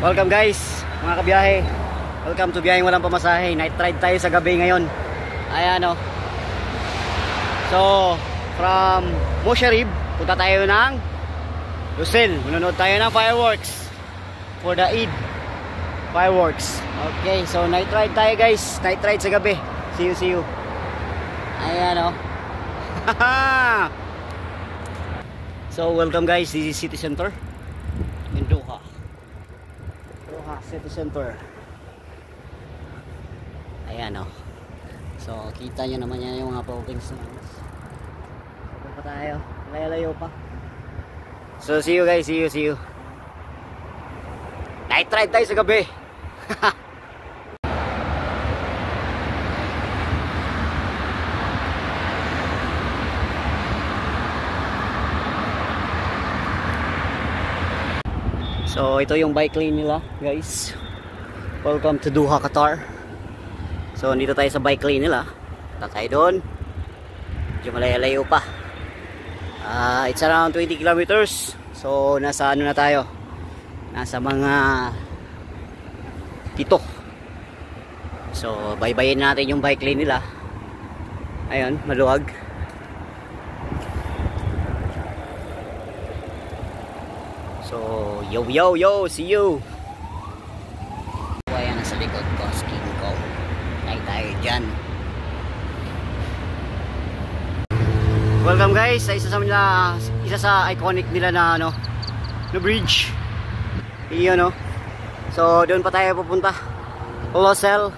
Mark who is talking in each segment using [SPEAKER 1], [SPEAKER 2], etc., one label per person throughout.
[SPEAKER 1] Welcome guys, mga kabiyahe. Welcome to Biyaheng Walang Pamasahe. Night ride tayo sa gabi ngayon. Ayan o. So, from Mosharib, punta tayo ng Lucel. Manunod tayo ng fireworks for the Eid fireworks. Okay, so night ride tayo guys. Night ride sa gabi. See you. Ayan o. So, welcome guys. This is City Center in Doha. City Center. Ayan o. So kita nyo naman yan yung mga buildings. Saan pa tayo? Layo pa. So see you guys. See you. Night ride tayo sa gabi. So ito yung bike lane nila guys. Welcome to Doha, Qatar. So dito tayo sa bike lane nila. Punta tayo doon. Medyo malayo pa. It's around 20 kilometers. So nasa ano na tayo? Nasa mga 7. So baybayin natin yung bike lane nila. Ayun, maluwag. So, yo, see you. Ayan, nasa likod ko, King Kong. Tayo dyan. Welcome guys sa isa sa iconic nila na no bridge. Iyon no. So, doon pa tayo pupunta. Lucel.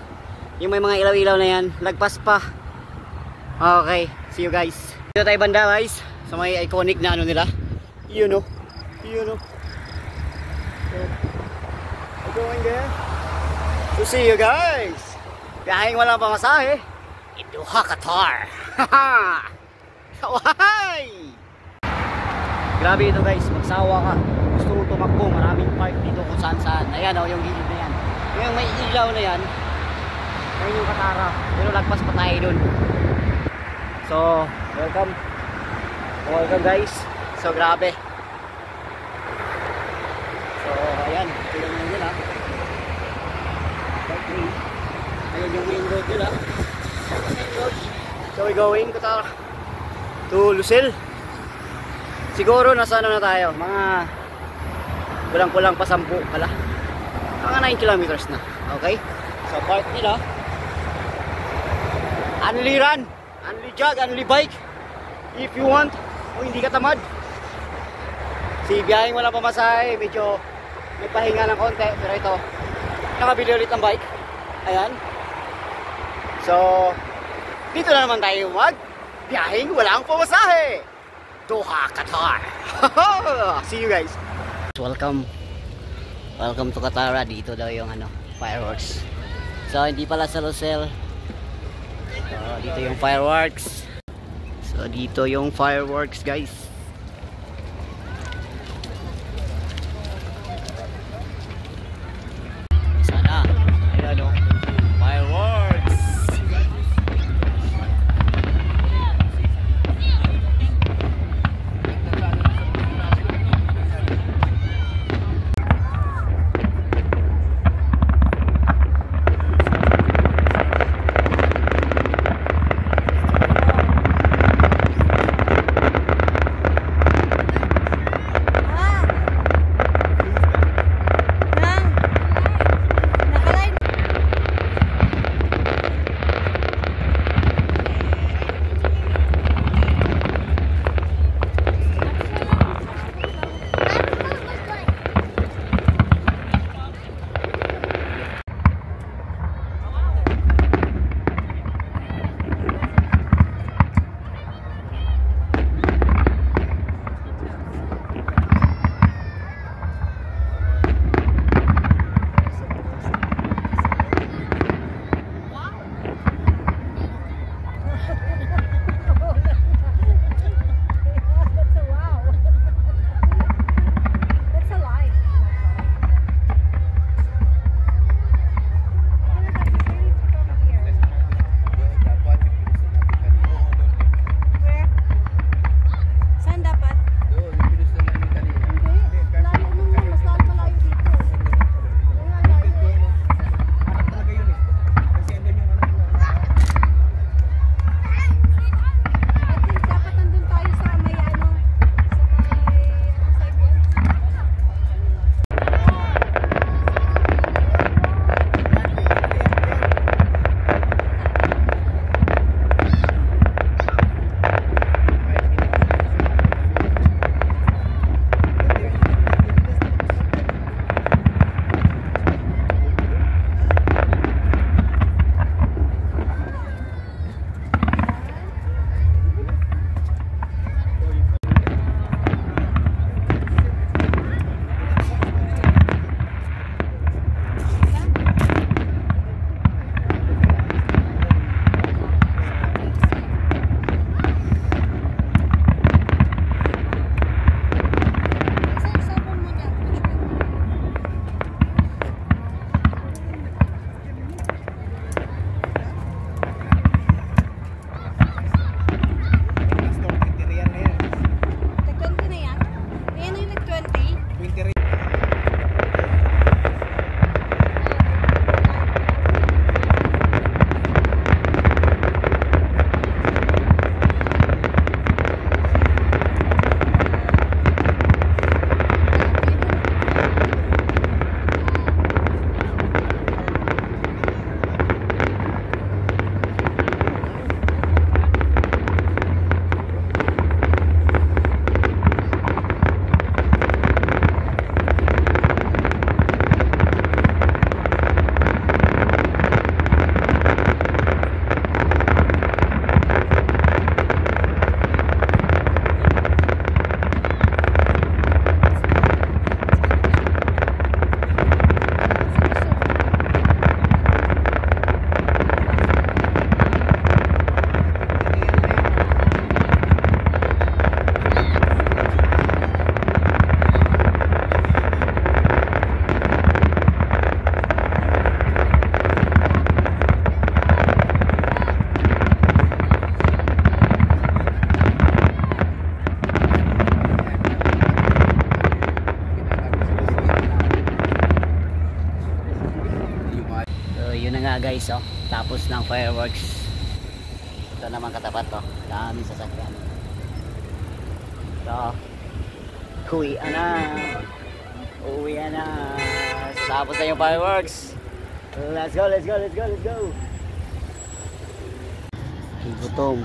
[SPEAKER 1] Yung may mga ilaw-ilaw na yan, lagpas pa. Okay, see you guys. Dito tayo banda guys, sa may iconic na ano nila. Iyon no. We're going there to see you guys. Biyaheng walang pamasahe in Doha, Qatar. Hawaii! Grabe ito guys, magsawa ka. Gusto mo tumakbo, maraming park dito kung saan. Ayan o, yung gilid na yan. Yung may ilaw na yan, ayun yung Katara. Pero lagpas pa tayo dun. So, welcome guys. So, grabe. So, ayan, ito yung main nila. Ayan yung main road nila. So, we're going to Lucel. Siguro nasa ano na tayo, mga kulang-kulang pa 10 pala. Mga 9 kilometers na. Okay? So, park nila. Only run, only jog, only bike. If you want, kung hindi ka tamad. Si Biyaheng Walang Pamasahe, medyo may pahinga ng konti, pero ito nakabili ulit ng bike. Ayan. So dito na naman tayo mag Biyaheng Walang Pamasahe, Doha, Qatar. See you guys. Welcome to Qatar. Dito daw yung fireworks. So hindi pala sa Lucel. So dito yung fireworks. So dito yung fireworks guys. na guys, oh. Tapos ng fireworks. Ito naman katapat, oh. Daming sasakyan. So, uwi na. Uwi na. Tapos na yung fireworks. Let's go, let's go, let's go, let's go. Gutom.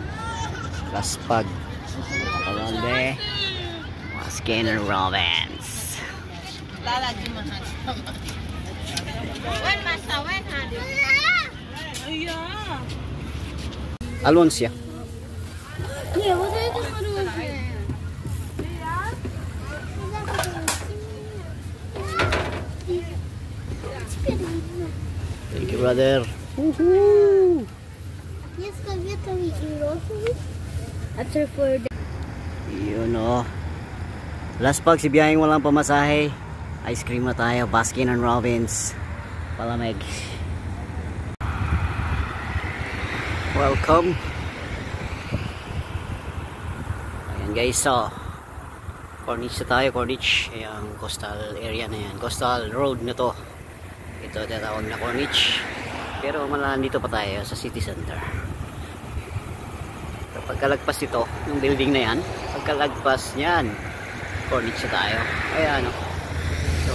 [SPEAKER 1] Laspag. Kalande. Baskin Robbins.
[SPEAKER 2] Lala di mahal. When masa when hadi? Yeah.
[SPEAKER 1] Alonsia.
[SPEAKER 2] Yeah, what are you doing here?
[SPEAKER 1] Thank you, brother. Woohoo!
[SPEAKER 2] Yes, kami after for the
[SPEAKER 1] Yun, oh. Last pag si biyaheng walang pamasahe. Ice cream na tayo. Baskin and Robbins. Palamig. Welcome. Ayan guys, so Corniche na tayo, Corniche. Ayan, coastal area na yan. Coastal road na to. Ito tinatawag na Corniche. Pero malahan dito pa tayo sa city center. So, pagkalagpas ito, yung building na yan, pagkalagpas niyan, Corniche na tayo. Ayan, oh. So,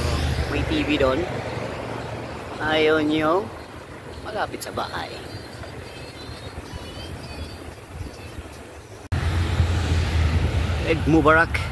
[SPEAKER 1] may TV doon. Ayun yung malapit sa bahay. Eid Mubarak.